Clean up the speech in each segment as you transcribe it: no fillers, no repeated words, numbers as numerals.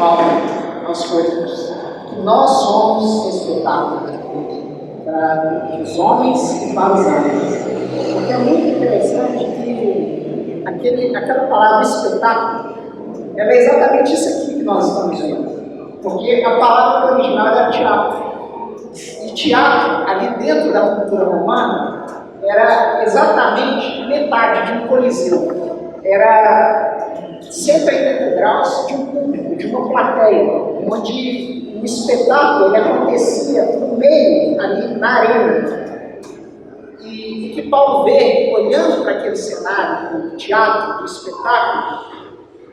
Paulo aos Coríntios, que nós somos espetáculo para os homens e para os anjos. Porque é muito interessante que aquela palavra espetáculo, ela é exatamente isso aqui que nós estamos vendo. Porque a palavra original era teatro. E teatro, ali dentro da cultura romana, era exatamente metade de um coliseu. Era 180 graus de um público, de uma plateia, onde o espetáculo ele acontecia no meio, ali na arena. E o que Paulo vê, olhando para aquele cenário do teatro, do espetáculo,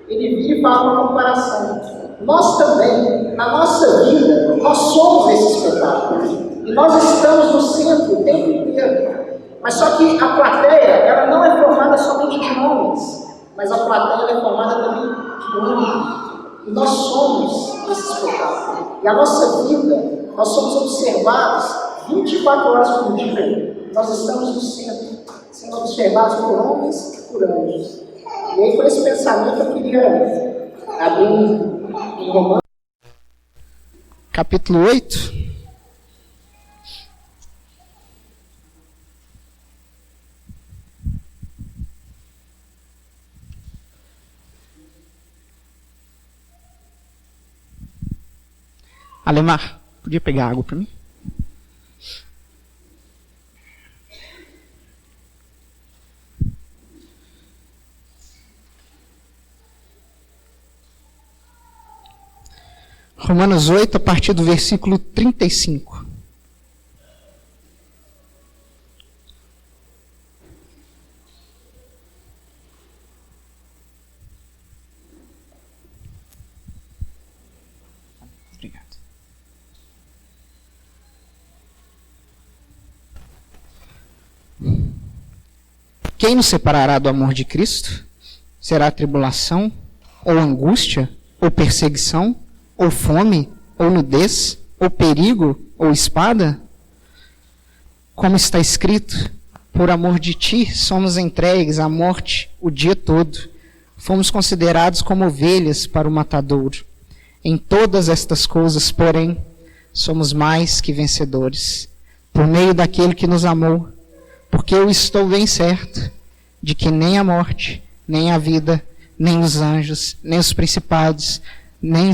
ele vira e faz uma comparação. Nós também, na nossa vida, nós somos esse espetáculo. E nós estamos no centro o tempo inteiro. Mas só que a plateia, ela não é formada somente de homens, mas a plateia é formada também de anjos. E nós somos esse espetáculo. E a nossa vida, nós somos observados 24 horas por dia. Nós estamos no centro, sendo observados por homens e por anjos. E aí, com esse pensamento, eu queria abrir em Romanos, capítulo 8. Alemar, podia pegar água para mim? Romanos 8, a partir do versículo 35. Obrigado. Quem nos separará do amor de Cristo? Será a tribulação, ou angústia, ou perseguição, ou fome, ou nudez, ou perigo, ou espada? Como está escrito, por amor de ti somos entregues à morte o dia todo. Fomos considerados como ovelhas para o matadouro. Em todas estas coisas, porém, somos mais que vencedores, por meio daquele que nos amou, porque eu estou bem certo de que nem a morte, nem a vida, nem os anjos, nem os principados, nem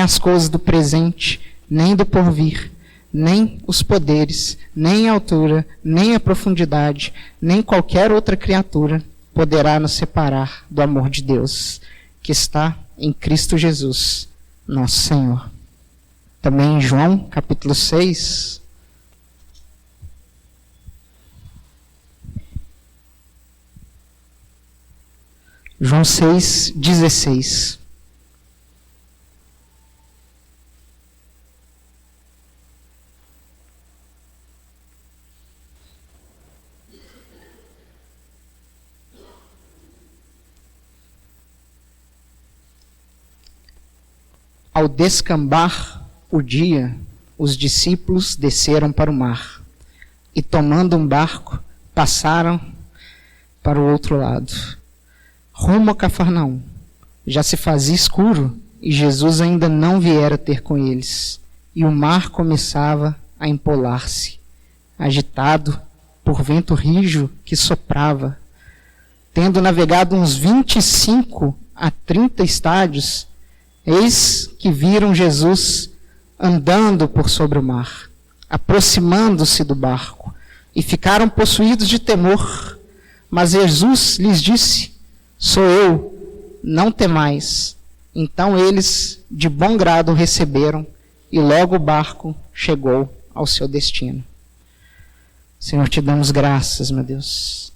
as coisas do presente, nem do porvir, nem os poderes, nem a altura, nem a profundidade, nem qualquer outra criatura poderá nos separar do amor de Deus, que está em Cristo Jesus, nosso Senhor. Também em João, capítulo 6, João 6, 16. Ao descambar o dia, os discípulos desceram para o mar e, tomando um barco, passaram para o outro lado, rumo a Cafarnaum. Já se fazia escuro e Jesus ainda não viera ter com eles, e o mar começava a empolar-se, agitado por vento rijo que soprava. Tendo navegado uns 25 a 30 estádios, eis que viram Jesus andando por sobre o mar, aproximando-se do barco, e ficaram possuídos de temor. Mas Jesus lhes disse: sou eu, não temais. Então eles de bom grado o receberam, e logo o barco chegou ao seu destino. Senhor, te damos graças, meu Deus,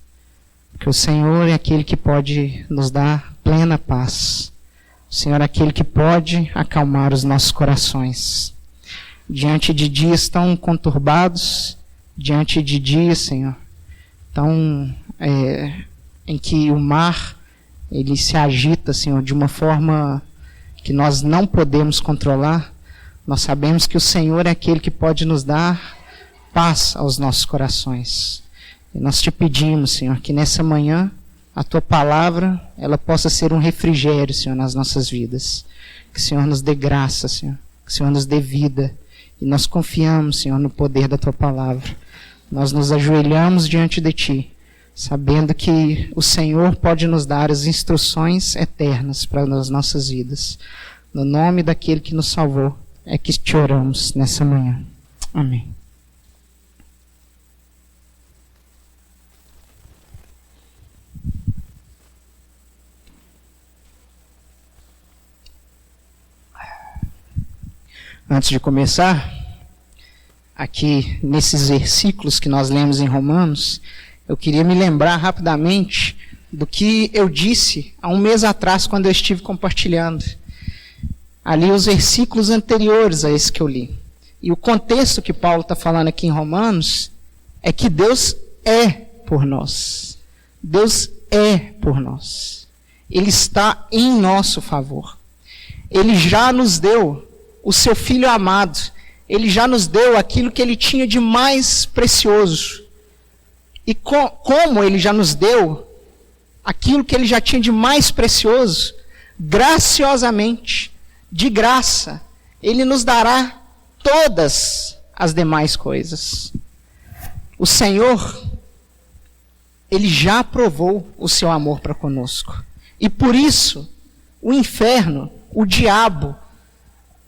porque o Senhor é aquele que pode nos dar plena paz. O Senhor é aquele que pode acalmar os nossos corações. Diante de dias tão conturbados, diante de dias, Senhor, em que o mar ele se agita, Senhor, de uma forma que nós não podemos controlar, nós sabemos que o Senhor é aquele que pode nos dar paz aos nossos corações. E nós te pedimos, Senhor, que nessa manhã a Tua palavra, ela possa ser um refrigério, Senhor, nas nossas vidas. Que o Senhor nos dê graça, Senhor. Que o Senhor nos dê vida. E nós confiamos, Senhor, no poder da Tua palavra. Nós nos ajoelhamos diante de Ti, sabendo que o Senhor pode nos dar as instruções eternas para as nossas vidas. No nome daquele que nos salvou, é que te oramos nessa manhã. Amém. Antes de começar, aqui nesses versículos que nós lemos em Romanos, eu queria me lembrar rapidamente do que eu disse há um mês atrás, quando eu estive compartilhando. Ali os versículos anteriores a esse que eu li. E o contexto que Paulo está falando aqui em Romanos é que Deus é por nós. Deus é por nós. Ele está em nosso favor. Ele já nos deu o seu Filho amado. Ele já nos deu aquilo que Ele tinha de mais precioso. E como Ele já nos deu aquilo que Ele já tinha de mais precioso, graciosamente, de graça, Ele nos dará todas as demais coisas. O Senhor, Ele já provou o seu amor para conosco. E por isso, o inferno, o diabo,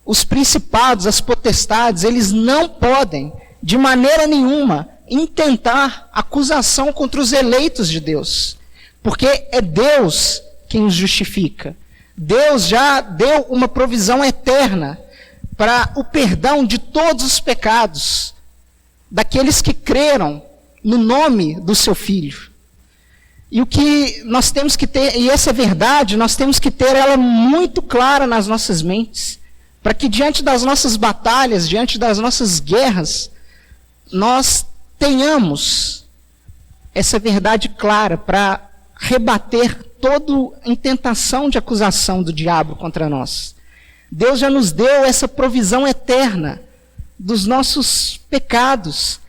os principados, as potestades, eles não podem, de maneira nenhuma, intentar acusação contra os eleitos de Deus. Porque é Deus quem os justifica. Deus já deu uma provisão eterna para o perdão de todos os pecados daqueles que creram no nome do seu Filho. E o que nós temos que ter, e essa verdade, nós temos que ter ela muito clara nas nossas mentes, para que diante das nossas batalhas, diante das nossas guerras, nós tenhamos essa verdade clara para rebater toda intentação de acusação do diabo contra nós. Deus já nos deu essa provisão eterna dos nossos pecados,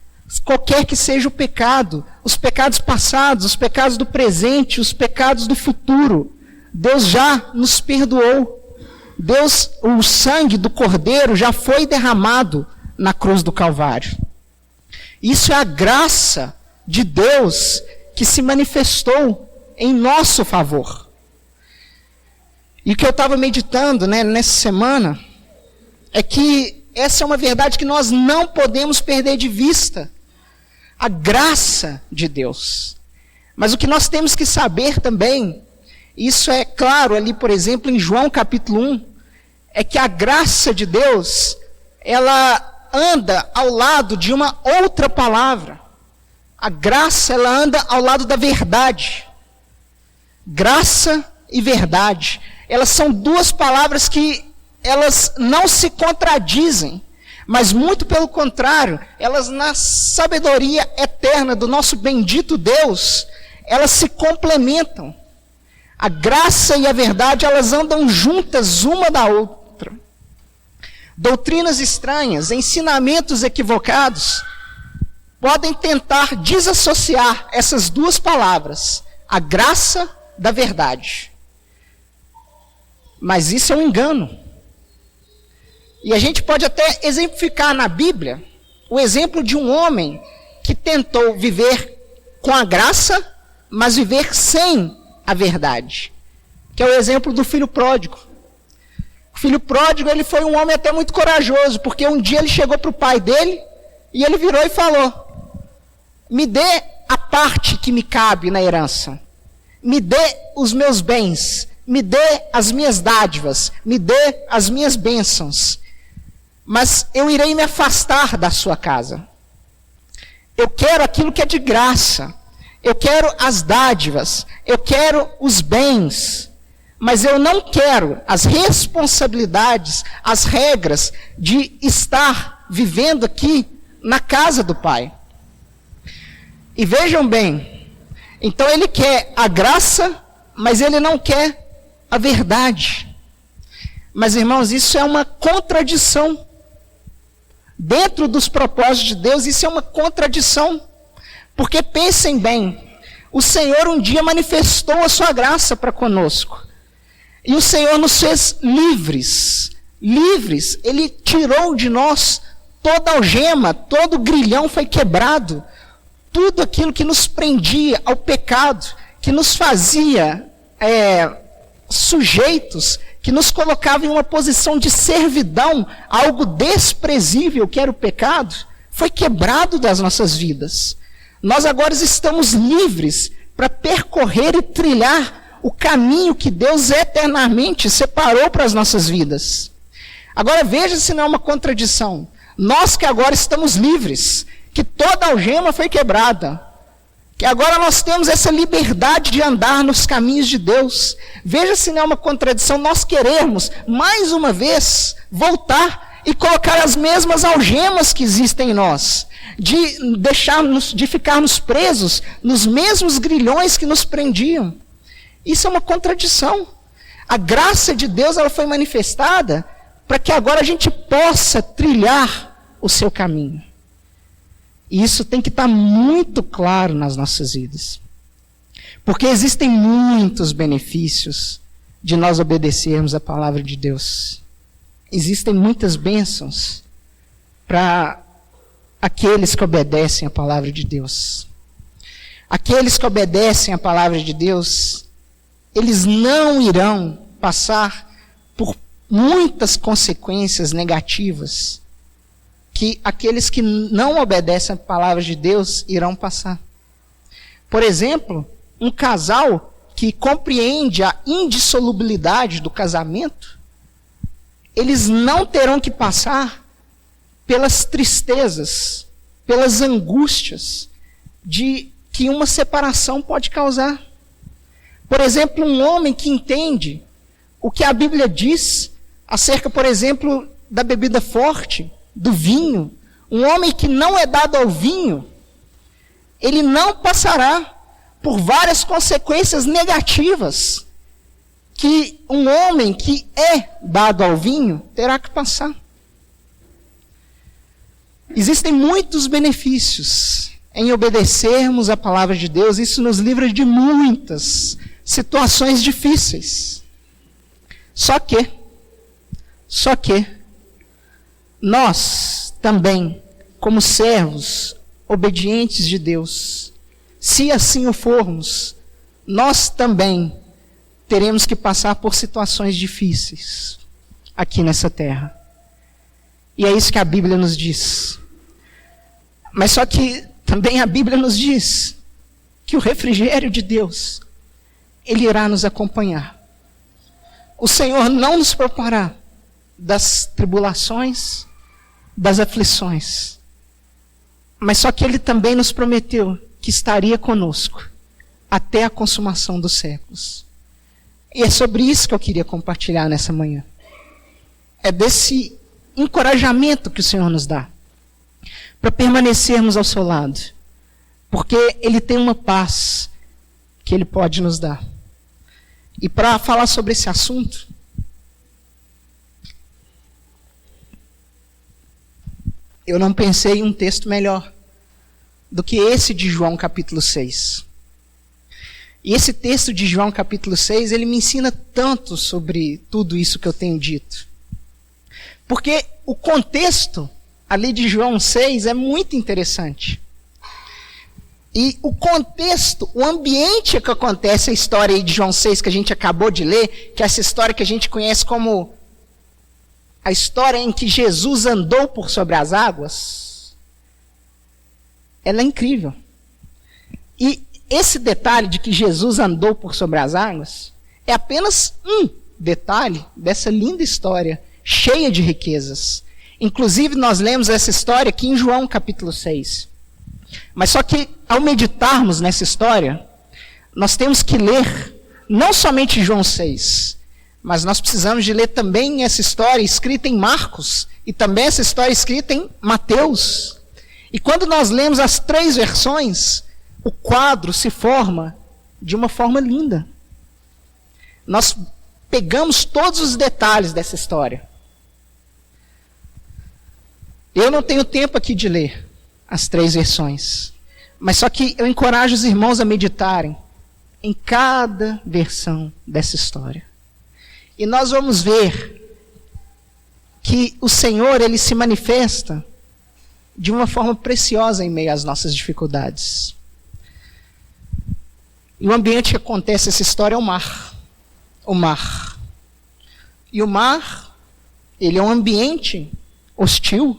qualquer que seja o pecado, os pecados passados, os pecados do presente, os pecados do futuro. Deus já nos perdoou. Deus, o sangue do Cordeiro já foi derramado na cruz do Calvário. Isso é a graça de Deus que se manifestou em nosso favor. E o que eu estava meditando, nessa semana é que essa é uma verdade que nós não podemos perder de vista. A graça de Deus. Mas o que nós temos que saber também, isso é claro ali, por exemplo, em João capítulo 1, é que a graça de Deus, ela anda ao lado de uma outra palavra. A graça, ela anda ao lado da verdade. Graça e verdade. Elas são duas palavras que elas não se contradizem, mas muito pelo contrário, elas na sabedoria eterna do nosso bendito Deus, elas se complementam. A graça e a verdade, elas andam juntas uma da outra. Doutrinas estranhas, ensinamentos equivocados, podem tentar desassociar essas duas palavras, a graça da verdade. Mas isso é um engano. E a gente pode até exemplificar na Bíblia o exemplo de um homem que tentou viver com a graça, mas viver sem a verdade. Que é o exemplo do filho pródigo. O filho pródigo, ele foi um homem até muito corajoso, porque um dia ele chegou para o pai dele e ele virou e falou: me dê a parte que me cabe na herança. Me dê os meus bens. Me dê as minhas dádivas. Me dê as minhas bênçãos. Mas eu irei me afastar da sua casa. Eu quero aquilo que é de graça. Eu quero as dádivas. Eu quero os bens. Mas eu não quero as responsabilidades, as regras de estar vivendo aqui na casa do Pai. E vejam bem, então ele quer a graça, mas ele não quer a verdade. Mas, irmãos, isso é uma contradição. Dentro dos propósitos de Deus, isso é uma contradição. Porque pensem bem, O Senhor um dia manifestou a sua graça para conosco. E o Senhor nos fez livres. Livres. Ele tirou de nós toda algema, todo grilhão foi quebrado. Tudo aquilo que nos prendia ao pecado, que nos fazia sujeitos, que nos colocava em uma posição de servidão, algo desprezível que era o pecado, foi quebrado das nossas vidas. Nós agora estamos livres para percorrer e trilhar o caminho que Deus eternamente separou para as nossas vidas. Agora veja se não é uma contradição. Nós que agora estamos livres, que toda algema foi quebrada, que agora nós temos essa liberdade de andar nos caminhos de Deus. Veja se não é uma contradição nós querermos, mais uma vez, voltar e colocar as mesmas algemas que existem em nós, de ficarmos presos nos mesmos grilhões que nos prendiam. Isso é uma contradição. A graça de Deus ela foi manifestada para que agora a gente possa trilhar o seu caminho. E isso tem que estar muito claro nas nossas vidas. Porque existem muitos benefícios de nós obedecermos a palavra de Deus. Existem muitas bênçãos para aqueles que obedecem a palavra de Deus. Aqueles que obedecem a palavra de Deus, eles não irão passar por muitas consequências negativas que aqueles que não obedecem a palavra de Deus irão passar. Por exemplo, um casal que compreende a indissolubilidade do casamento, eles não terão que passar pelas tristezas, pelas angústias de que uma separação pode causar. Por exemplo, um homem que entende o que a Bíblia diz acerca, por exemplo, da bebida forte, do vinho, um homem que não é dado ao vinho, ele não passará por várias consequências negativas que um homem que é dado ao vinho terá que passar. Existem muitos benefícios em obedecermos a palavra de Deus. Isso nos livra de muitas situações difíceis. Só que nós também, como servos obedientes de Deus, se assim o formos, nós também teremos que passar por situações difíceis aqui nessa terra. E é isso que a Bíblia nos diz. Mas só que também a Bíblia nos diz que o refrigério de Deus, Ele irá nos acompanhar. O Senhor não nos poupará das tribulações, das aflições. Mas só que Ele também nos prometeu que estaria conosco até a consumação dos séculos. E é sobre isso que eu queria compartilhar nessa manhã. É desse encorajamento que o Senhor nos dá para permanecermos ao seu lado. Porque Ele tem uma paz que Ele pode nos dar. E para falar sobre esse assunto, eu não pensei em um texto melhor do que esse de João capítulo 6. E esse texto de João capítulo 6, ele me ensina tanto sobre tudo isso que eu tenho dito. Porque o contexto ali de João 6 é muito interessante. E o contexto, o ambiente que acontece a história aí de João 6 que a gente acabou de ler, que é essa história que a gente conhece como a história em que Jesus andou por sobre as águas, ela é incrível. E esse detalhe de que Jesus andou por sobre as águas é apenas um detalhe dessa linda história, cheia de riquezas. Inclusive, nós lemos essa história aqui em João capítulo 6. Mas só que, ao meditarmos nessa história, nós temos que ler não somente João 6, mas nós precisamos de ler também essa história escrita em Marcos e também essa história escrita em Mateus. E quando nós lemos as 3 versões, o quadro se forma de uma forma linda. Nós pegamos todos os detalhes dessa história. Eu não tenho tempo aqui de ler as 3 versões, Mas só que eu encorajo os irmãos a meditarem em cada versão dessa história. E nós vamos ver que o Senhor, ele se manifesta de uma forma preciosa em meio às nossas dificuldades. E o ambiente que acontece essa história é o mar. O mar. E o mar, ele é um ambiente hostil.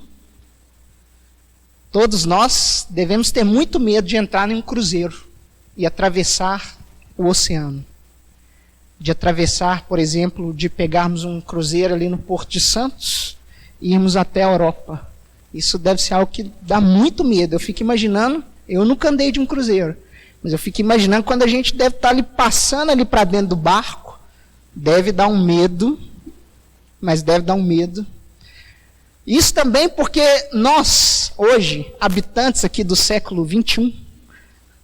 Todos nós devemos ter muito medo de entrar em um cruzeiro e atravessar o oceano. De atravessar, por exemplo, de pegarmos um cruzeiro ali no Porto de Santos e irmos até a Europa. Isso deve ser algo que dá muito medo. Eu fico imaginando, eu nunca andei de um cruzeiro, mas eu fico imaginando quando a gente deve estar ali passando ali para dentro do barco, deve dar um medo, mas deve dar um medo. Isso também porque nós, hoje, habitantes aqui do século 21,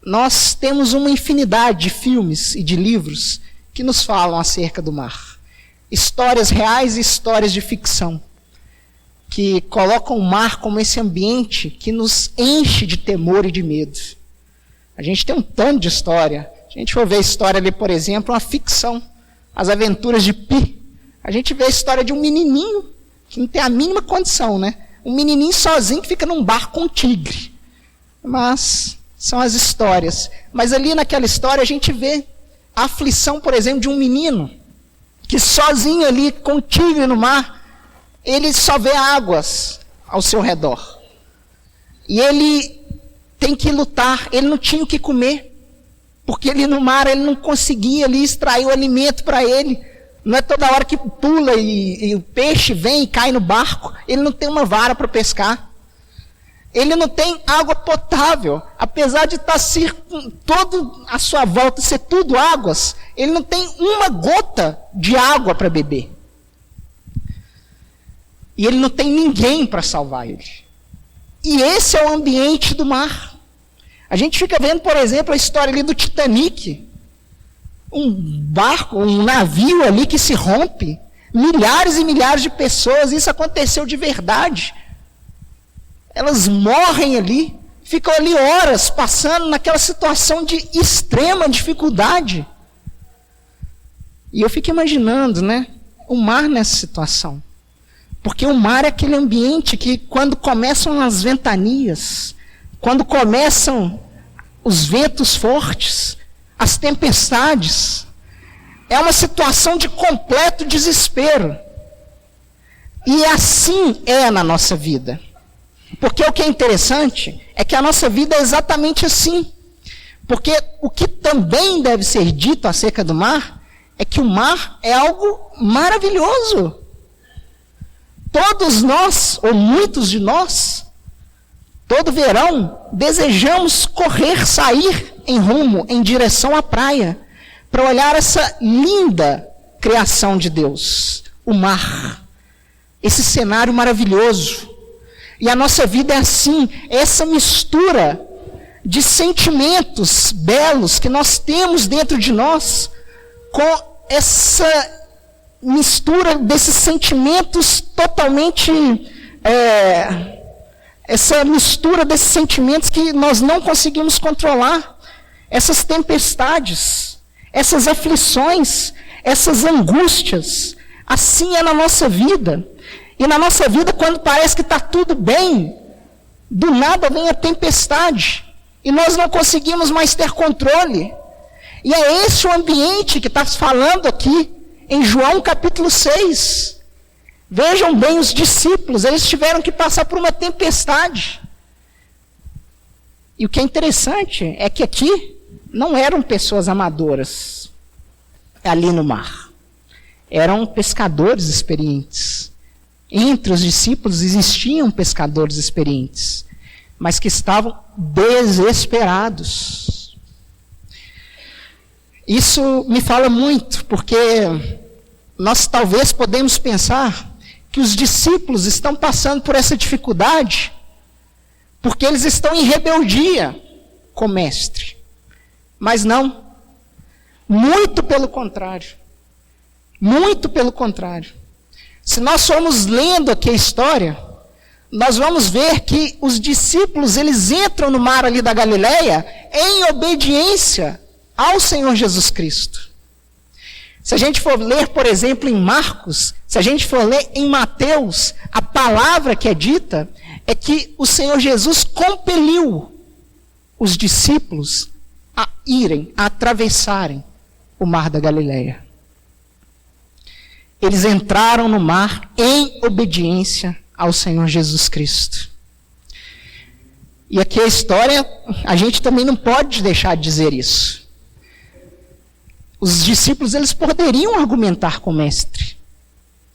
nós temos uma infinidade de filmes e de livros que nos falam acerca do mar. Histórias reais e histórias de ficção, que colocam o mar como esse ambiente que nos enche de temor e de medo. A gente tem um tanto de história. Se a gente for ver a história ali, por exemplo, uma ficção, As Aventuras de Pi. A gente vê a história de um menininho que não tem a mínima condição, né? Um menininho sozinho que fica num barco com um tigre. Mas são as histórias. Mas ali naquela história a gente vê a aflição, por exemplo, de um menino que sozinho ali com o tigre no mar, ele só vê águas ao seu redor. E ele tem que lutar, ele não tinha o que comer, porque ali no mar ele não conseguia ali extrair o alimento para ele. Não é toda hora que pula e o peixe vem e cai no barco. Ele não tem uma vara para pescar. Ele não tem água potável. Apesar de estar todo à sua volta ser tudo águas, ele não tem uma gota de água para beber. E ele não tem ninguém para salvar ele. E esse é o ambiente do mar. A gente fica vendo, por exemplo, a história ali do Titanic. Um barco, um navio ali que se rompe. Milhares e milhares de pessoas. Isso aconteceu de verdade. Elas morrem ali. Ficam ali horas passando naquela situação de extrema dificuldade. E eu fico imaginando, né? O mar nessa situação. Porque o mar é aquele ambiente que quando começam as ventanias, quando começam os ventos fortes, as tempestades, é uma situação de completo desespero. E assim é na nossa vida. Porque o que é interessante é que a nossa vida é exatamente assim. Porque o que também deve ser dito acerca do mar é que o mar é algo maravilhoso. Todos nós, ou muitos de nós, todo verão, desejamos correr, sair em rumo, em direção à praia, para olhar essa linda criação de Deus, o mar, esse cenário maravilhoso. E a nossa vida é assim, essa mistura de sentimentos belos que nós temos dentro de nós, com essa mistura desses sentimentos totalmente, essa mistura desses sentimentos que nós não conseguimos controlar, essas tempestades, essas aflições, essas angústias, assim é na nossa vida. E na nossa vida, quando parece que está tudo bem, do nada vem a tempestade, e nós não conseguimos mais ter controle. E é esse o ambiente que está falando aqui, em João capítulo 6. Vejam bem os discípulos, eles tiveram que passar por uma tempestade. E o que é interessante é que aqui não eram pessoas amadoras ali no mar. Eram pescadores experientes. Entre os discípulos existiam pescadores experientes, mas que estavam desesperados. Isso me fala muito, porque nós talvez podemos pensar que os discípulos estão passando por essa dificuldade porque eles estão em rebeldia com o mestre. Mas não. Muito pelo contrário. Muito pelo contrário. Se nós formos lendo aqui a história, nós vamos ver que os discípulos, eles entram no mar ali da Galileia em obediência ao Senhor Jesus Cristo. Se a gente for ler, por exemplo, em Marcos, se a gente for ler em Mateus, a palavra que é dita é que o Senhor Jesus compeliu os discípulos a irem, a atravessarem o mar da Galileia. Eles entraram no mar em obediência ao Senhor Jesus Cristo. E aqui a história, a gente também não pode deixar de dizer isso. Os discípulos, eles poderiam argumentar com o mestre.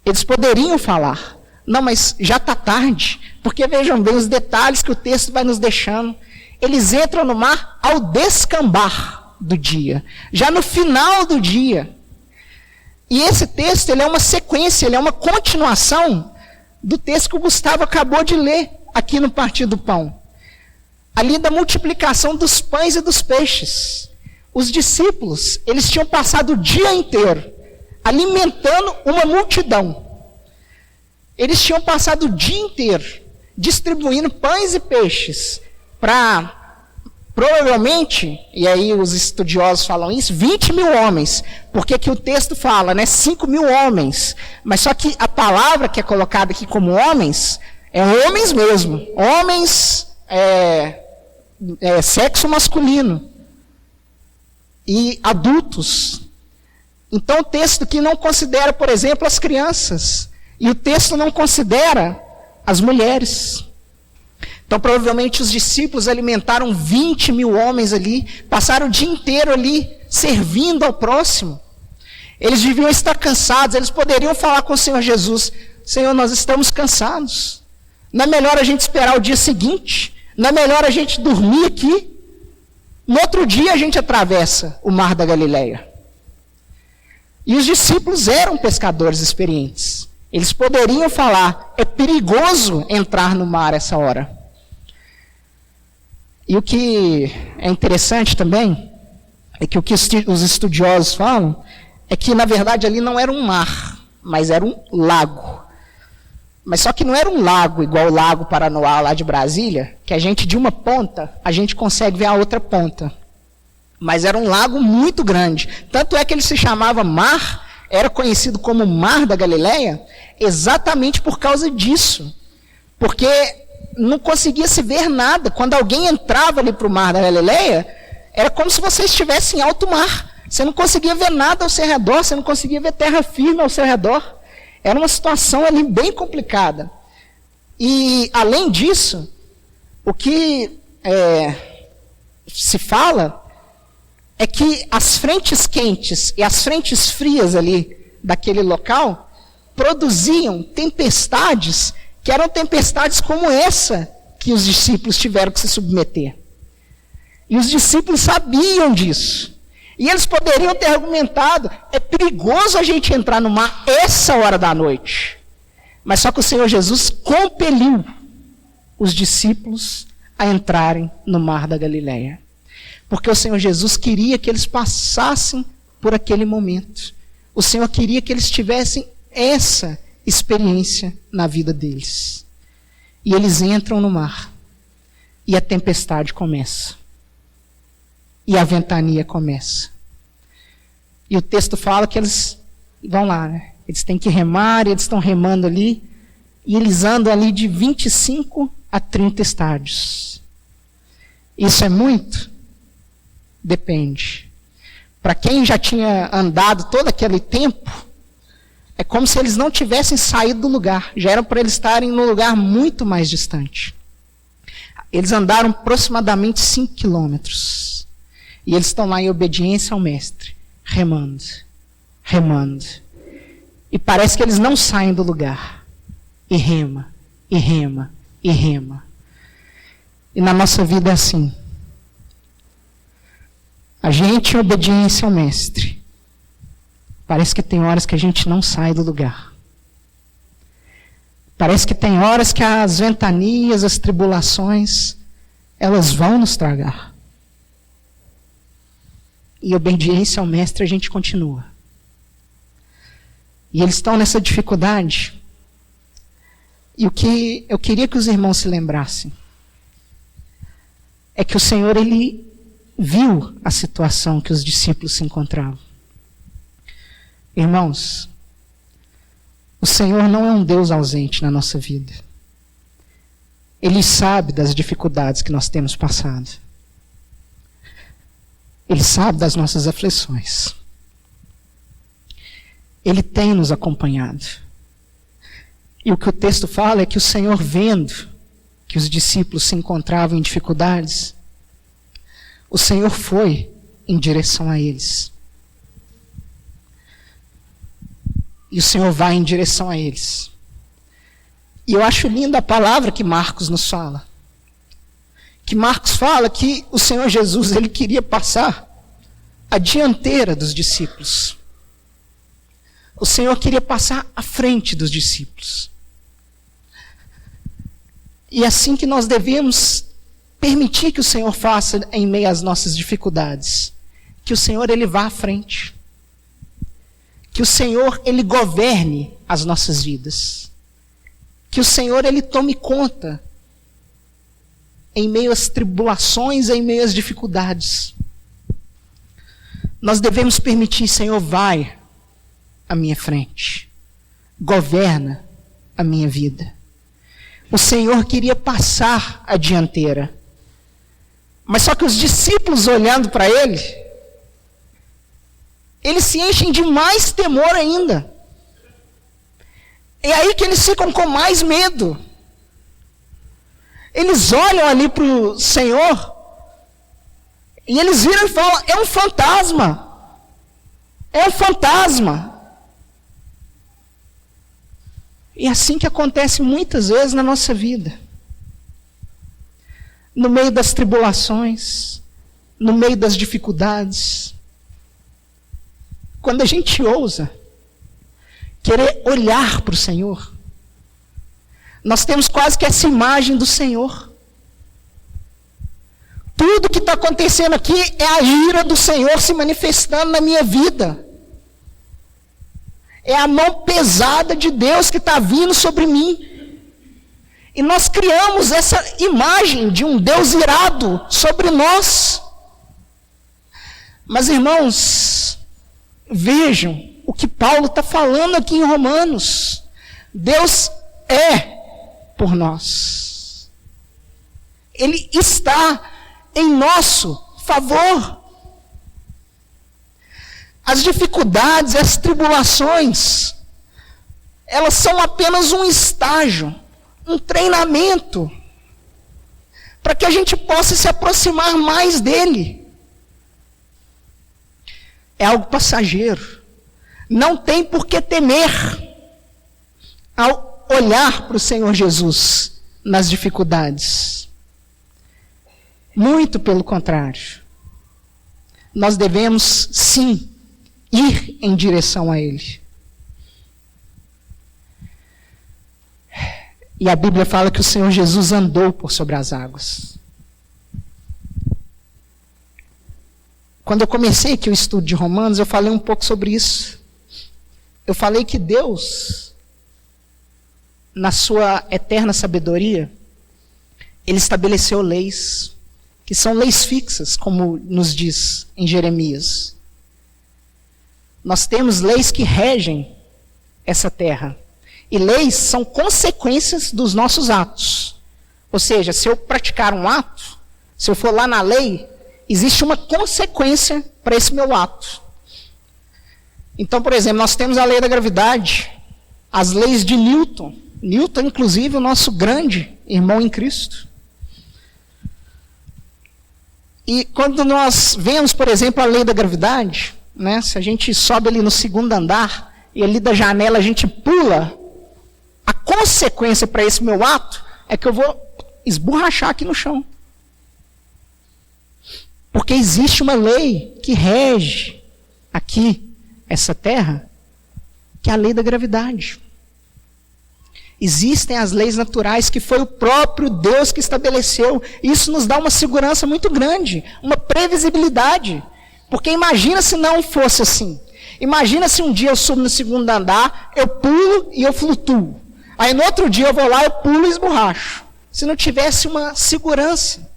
Eles poderiam falar. Não, mas já está tarde. Porque vejam bem os detalhes que o texto vai nos deixando. Eles entram no mar ao descambar do dia. Já no final do dia. E esse texto, ele é uma sequência, ele é uma continuação do texto que o Gustavo acabou de ler aqui no Partir do Pão. Ali da multiplicação dos pães e dos peixes. Os discípulos, eles tinham passado o dia inteiro alimentando uma multidão. Eles tinham passado o dia inteiro distribuindo pães e peixes para, provavelmente, e aí os estudiosos falam isso, 20 mil homens. Porque que o texto fala, né? 5 mil homens. Mas só que a palavra que é colocada aqui como homens, é homens mesmo. Homens, sexo masculino. E adultos. Então o texto que não considera, por exemplo, as crianças. E o texto não considera as mulheres. Então provavelmente os discípulos alimentaram 20 mil homens ali, passaram o dia inteiro ali, servindo ao próximo. Eles deviam estar cansados, eles poderiam falar com o Senhor Jesus, Senhor, nós estamos cansados. Não é melhor a gente esperar o dia seguinte? Não é melhor a gente dormir aqui? No outro dia a gente atravessa o mar da Galileia. E os discípulos eram pescadores experientes. Eles poderiam falar, é perigoso entrar no mar essa hora. E o que é interessante também, é que o que os estudiosos falam, é que na verdade ali não era um mar, mas era um lago. Mas só que não era um lago igual o Lago Paranoá lá de Brasília, que a gente de uma ponta, a gente consegue ver a outra ponta. Mas era um lago muito grande. Tanto é que ele se chamava mar, era conhecido como Mar da Galileia, exatamente por causa disso. Porque não conseguia se ver nada. Quando alguém entrava ali para o Mar da Galileia, era como se você estivesse em alto mar. Você não conseguia ver nada ao seu redor, você não conseguia ver terra firme ao seu redor. Era uma situação ali bem complicada. E, além disso, o que se fala é que as frentes quentes e as frentes frias ali daquele local produziam tempestades que eram tempestades como essa que os discípulos tiveram que se submeter. E os discípulos sabiam disso. E eles poderiam ter argumentado, é perigoso a gente entrar no mar essa hora da noite. Mas só que o Senhor Jesus compeliu os discípulos a entrarem no mar da Galileia. Porque o Senhor Jesus queria que eles passassem por aquele momento. O Senhor queria que eles tivessem essa experiência na vida deles. E eles entram no mar. E a tempestade começa. E a ventania começa. E o texto fala que eles vão lá, né? Eles têm que remar, e eles estão remando ali. E eles andam ali de 25 a 30 estádios. Isso é muito? Depende. Para quem já tinha andado todo aquele tempo, é como se eles não tivessem saído do lugar. Já era para eles estarem num lugar muito mais distante. Eles andaram aproximadamente 5 quilômetros. E eles estão lá em obediência ao mestre, remando, remando. E parece que eles não saem do lugar. E rema, e rema, e rema. E na nossa vida é assim. A gente, em obediência ao mestre, parece que tem horas que a gente não sai do lugar. Parece que tem horas que as ventanias, as tribulações, elas vão nos tragar. E obediência ao mestre a gente continua. E eles estão nessa dificuldade. E o que eu queria que os irmãos se lembrassem é que o Senhor, Ele viu a situação que os discípulos se encontravam. Irmãos, o Senhor não é um Deus ausente na nossa vida. Ele sabe das dificuldades que nós temos passado. Ele sabe das nossas aflições. Ele tem nos acompanhado. E o que o texto fala é que o Senhor, vendo que os discípulos se encontravam em dificuldades, o Senhor foi em direção a eles. E o Senhor vai em direção a eles. E eu acho linda a palavra que Marcos nos fala. Que Marcos fala que o Senhor Jesus, Ele queria passar a dianteira dos discípulos. O Senhor queria passar à frente dos discípulos. E é assim que nós devemos permitir que o Senhor faça em meio às nossas dificuldades. Que o Senhor, Ele vá à frente. Que o Senhor, Ele governe as nossas vidas. Que o Senhor, Ele tome conta em meio às tribulações, em meio às dificuldades. Nós devemos permitir, Senhor, vai à minha frente. Governa a minha vida. O Senhor queria passar a dianteira. Mas só que os discípulos, olhando para Ele, eles se enchem de mais temor ainda. É aí que eles ficam com mais medo. Eles olham ali para o Senhor e eles viram e falam: é um fantasma. É um fantasma. E é assim que acontece muitas vezes na nossa vida. No meio das tribulações, no meio das dificuldades. Quando a gente ousa querer olhar para o Senhor, nós temos quase que essa imagem do Senhor. Tudo que está acontecendo aqui é a ira do Senhor se manifestando na minha vida. É a mão pesada de Deus que está vindo sobre mim. E nós criamos essa imagem de um Deus irado sobre nós. Mas, irmãos, vejam o que Paulo está falando aqui em Romanos. Deus é por nós. Ele está em nosso favor. As dificuldades, as tribulações, elas são apenas um estágio, um treinamento, para que a gente possa se aproximar mais dele. É algo passageiro. Não tem por que temer ao olhar para o Senhor Jesus nas dificuldades. Muito pelo contrário. Nós devemos, sim, ir em direção a Ele. E a Bíblia fala que o Senhor Jesus andou por sobre as águas. Quando eu comecei aqui o estudo de Romanos, eu falei um pouco sobre isso. Eu falei que Deus, na sua eterna sabedoria, Ele estabeleceu leis, que são leis fixas, como nos diz em Jeremias. Nós temos leis que regem essa terra. E leis são consequências dos nossos atos. Ou seja, se eu praticar um ato, se eu for lá na lei, existe uma consequência para esse meu ato. Então, por exemplo, nós temos a lei da gravidade, as leis de Newton. Newton, inclusive, o nosso grande irmão em Cristo. E quando nós vemos, por exemplo, a lei da gravidade, né, se a gente sobe ali no segundo andar, e ali da janela a gente pula, a consequência para esse meu ato é que eu vou esborrachar aqui no chão. Porque existe uma lei que rege aqui, essa terra, que é a lei da gravidade. Existem as leis naturais que foi o próprio Deus que estabeleceu. Isso nos dá uma segurança muito grande, uma previsibilidade. Porque imagina se não fosse assim. Imagina se um dia eu subo no segundo andar, eu pulo e eu flutuo. Aí no outro dia eu vou lá, eu pulo e esborracho. Se não tivesse uma segurança.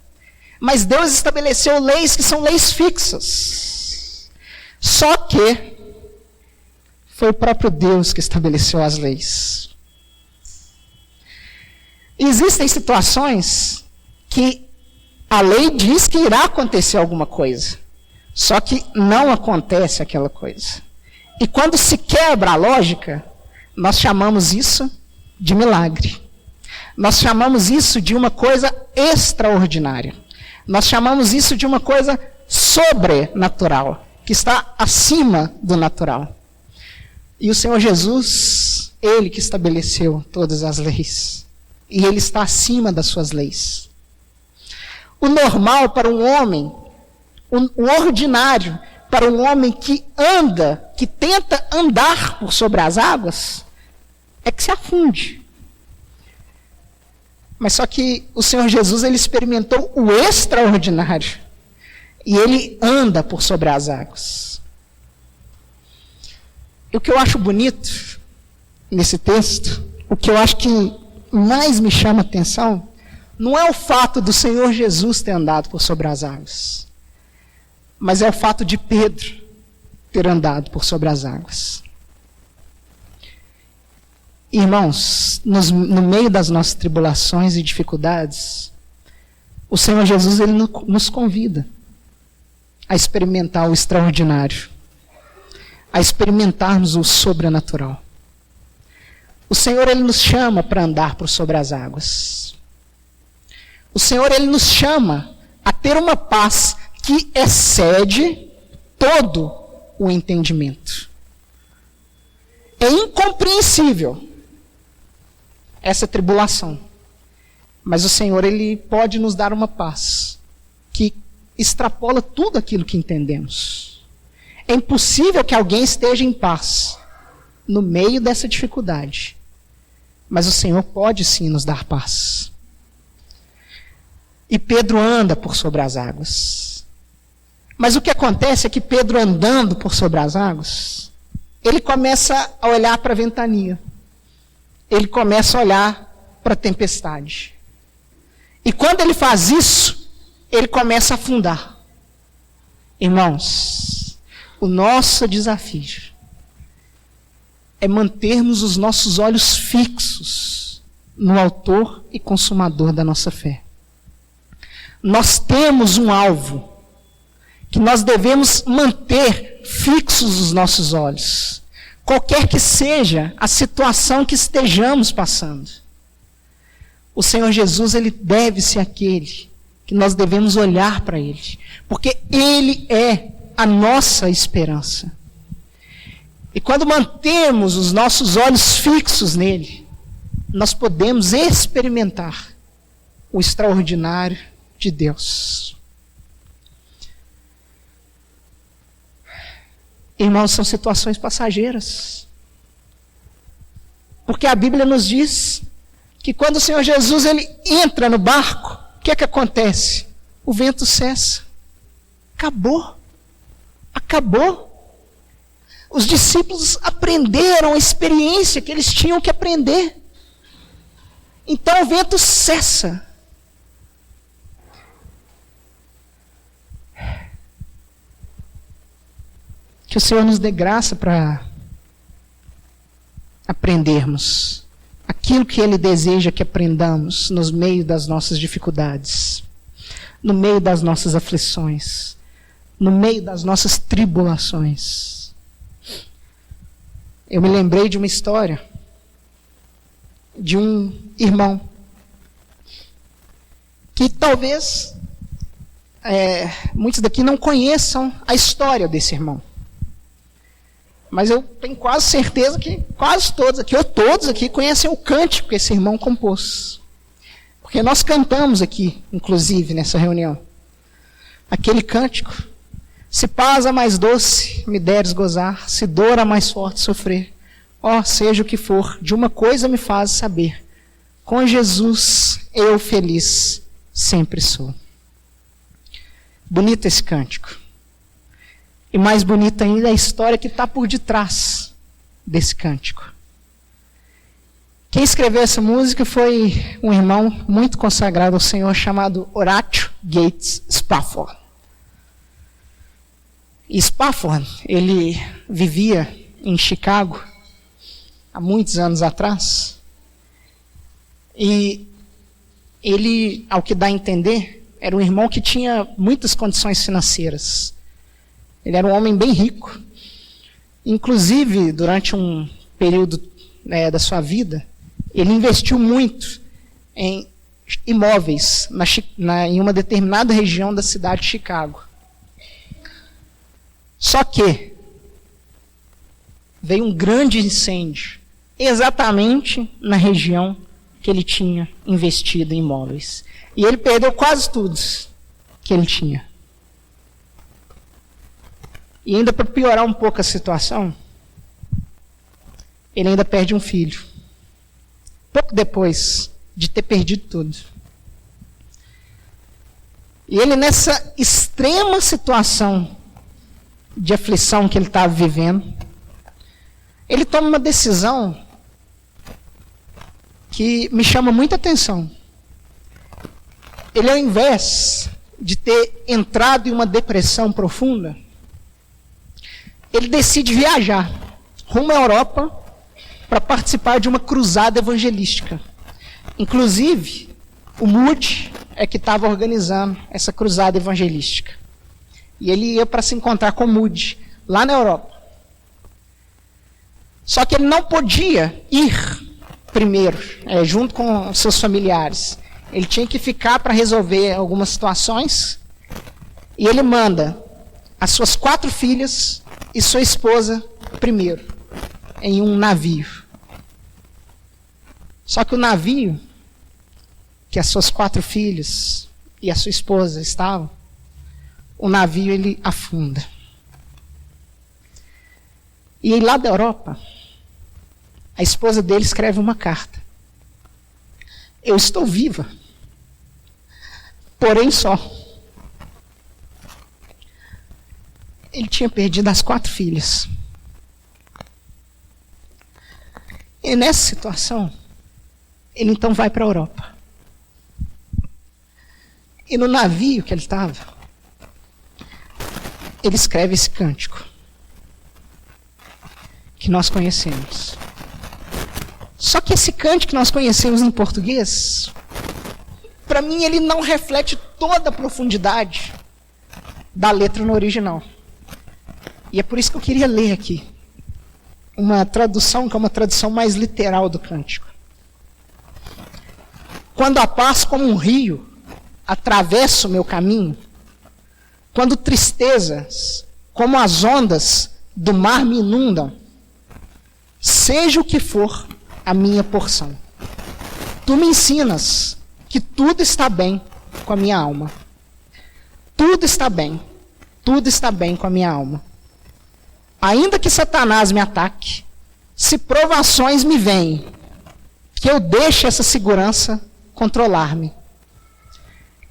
Mas Deus estabeleceu leis que são leis fixas. Só que foi o próprio Deus que estabeleceu as leis. Existem situações que a lei diz que irá acontecer alguma coisa. Só que não acontece aquela coisa. E quando se quebra a lógica, nós chamamos isso de milagre. Nós chamamos isso de uma coisa extraordinária. Nós chamamos isso de uma coisa sobrenatural, que está acima do natural. E o Senhor Jesus, Ele que estabeleceu todas as leis. E Ele está acima das suas leis. O normal para um homem, o ordinário para um homem que anda, que tenta andar por sobre as águas, é que se afunde. Mas só que o Senhor Jesus, Ele experimentou o extraordinário. E Ele anda por sobre as águas. E o que eu acho bonito nesse texto, o que eu acho que mais me chama a atenção, não é o fato do Senhor Jesus ter andado por sobre as águas, mas é o fato de Pedro ter andado por sobre as águas. Irmãos, no meio das nossas tribulações e dificuldades, o Senhor Jesus, Ele nos convida a experimentar o extraordinário, a experimentarmos o sobrenatural. O Senhor, Ele nos chama para andar por sobre as águas. O Senhor, Ele nos chama a ter uma paz que excede todo o entendimento. É incompreensível essa tribulação. Mas o Senhor, Ele pode nos dar uma paz que extrapola tudo aquilo que entendemos. É impossível que alguém esteja em paz no meio dessa dificuldade. Mas o Senhor pode sim nos dar paz. E Pedro anda por sobre as águas. Mas o que acontece é que Pedro, andando por sobre as águas, ele começa a olhar para a ventania. Ele começa a olhar para a tempestade. E quando ele faz isso, ele começa a afundar. Irmãos, o nosso desafio é mantermos os nossos olhos fixos no autor e consumador da nossa fé. Nós temos um alvo que nós devemos manter fixos os nossos olhos, qualquer que seja a situação que estejamos passando. O Senhor Jesus, Ele deve ser aquele que nós devemos olhar para Ele, porque Ele é a nossa esperança. E quando mantemos os nossos olhos fixos nele, nós podemos experimentar o extraordinário de Deus. Irmãos, são situações passageiras. Porque a Bíblia nos diz que quando o Senhor Jesus, Ele entra no barco, o que é que acontece? O vento cessa. Acabou. Acabou. Os discípulos aprenderam a experiência que eles tinham que aprender. Então o vento cessa. Que o Senhor nos dê graça para aprendermos aquilo que Ele deseja que aprendamos no meio das nossas dificuldades, no meio das nossas aflições, no meio das nossas tribulações. Eu me lembrei de uma história de um irmão que talvez muitos daqui não conheçam a história desse irmão. Mas eu tenho quase certeza que quase todos aqui, ou todos aqui, conhecem o cântico que esse irmão compôs. Porque nós cantamos aqui, inclusive, nessa reunião. Aquele cântico. Se paz a mais doce me deres gozar, se dor a mais forte sofrer, ó, seja o que for, de uma coisa me faz saber, com Jesus eu feliz sempre sou. Bonito esse cântico. E mais bonita ainda é a história que está por detrás desse cântico. Quem escreveu essa música foi um irmão muito consagrado ao Senhor chamado Horatio Gates Spafford. E Spafford, ele vivia em Chicago há muitos anos atrás. E ele, ao que dá a entender, era um irmão que tinha muitas condições financeiras. Ele era um homem bem rico. Inclusive, durante um período da sua vida, ele investiu muito em imóveis em uma determinada região da cidade de Chicago. Só que veio um grande incêndio exatamente na região que ele tinha investido em imóveis. E ele perdeu quase tudo que ele tinha. E ainda para piorar um pouco a situação, ele ainda perde um filho. Pouco depois de ter perdido tudo. E ele, nessa extrema situação de aflição que ele estava vivendo, ele toma uma decisão que me chama muita atenção. Ele, ao invés de ter entrado em uma depressão profunda, ele decide viajar rumo à Europa para participar de uma cruzada evangelística. Inclusive, o Moody é que estava organizando essa cruzada evangelística. E ele ia para se encontrar com o Moody, lá na Europa. Só que ele não podia ir primeiro, junto com seus familiares. Ele tinha que ficar para resolver algumas situações. E ele manda as suas 4 filhas e sua esposa primeiro, em um navio. Só que o navio, que as suas 4 filhas e a sua esposa estavam, o navio ele afunda. E lá da Europa, a esposa dele escreve uma carta. Eu estou viva, porém só. Ele tinha perdido as 4 filhas. E nessa situação, ele então vai para a Europa. E no navio que ele estava, ele escreve esse cântico que nós conhecemos. Só que esse cântico que nós conhecemos em português, para mim ele não reflete toda a profundidade da letra no original. E é por isso que eu queria ler aqui uma tradução que é uma tradução mais literal do cântico. Quando a paz como um rio atravessa o meu caminho, quando tristezas como as ondas do mar me inundam, seja o que for a minha porção, tu me ensinas que tudo está bem com a minha alma. Tudo está bem com a minha alma. Ainda que Satanás me ataque, se provações me vêm, que eu deixe essa segurança controlar-me.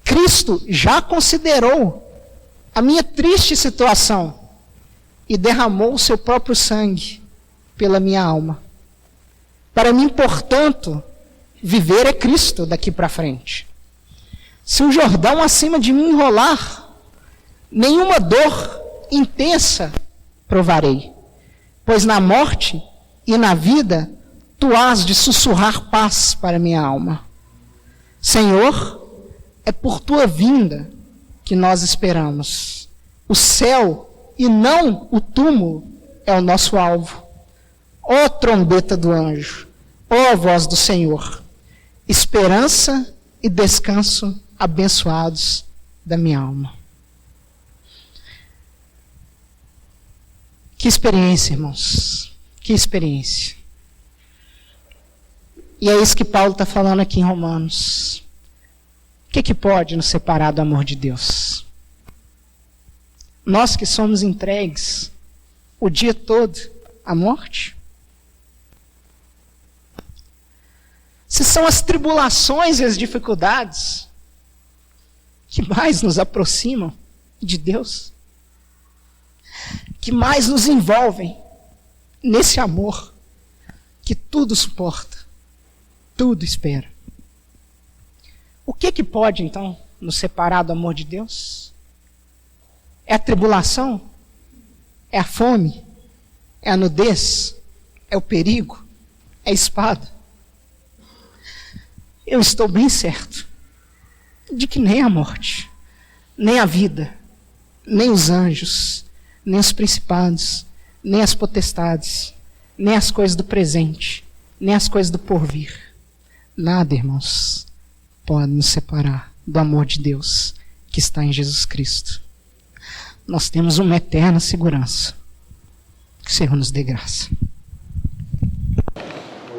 Cristo já considerou a minha triste situação e derramou o seu próprio sangue pela minha alma. Para mim, portanto, viver é Cristo daqui para frente. Se o Jordão acima de mim rolar, nenhuma dor intensa provarei, pois na morte e na vida tu hás de sussurrar paz para minha alma. Senhor, é por tua vinda que nós esperamos. O céu e não o túmulo é o nosso alvo. Ó trombeta do anjo, ó voz do Senhor, esperança e descanso abençoados da minha alma. Que experiência, irmãos. Que experiência. E é isso que Paulo está falando aqui em Romanos. O que pode nos separar do amor de Deus? Nós que somos entregues o dia todo à morte? Se são as tribulações e as dificuldades que mais nos aproximam de Deus, que mais nos envolvem nesse amor que tudo suporta, Tudo espera. O que pode, então, nos separar do amor de Deus? É a tribulação? É a fome? É a nudez? É o perigo? É a espada? Eu estou bem certo de que nem a morte, nem a vida, nem os anjos, nem os principados, nem as potestades, nem as coisas do presente, nem as coisas do porvir. Nada, irmãos, pode nos separar do amor de Deus que está em Jesus Cristo. Nós temos uma eterna segurança. Que o Senhor nos dê graça.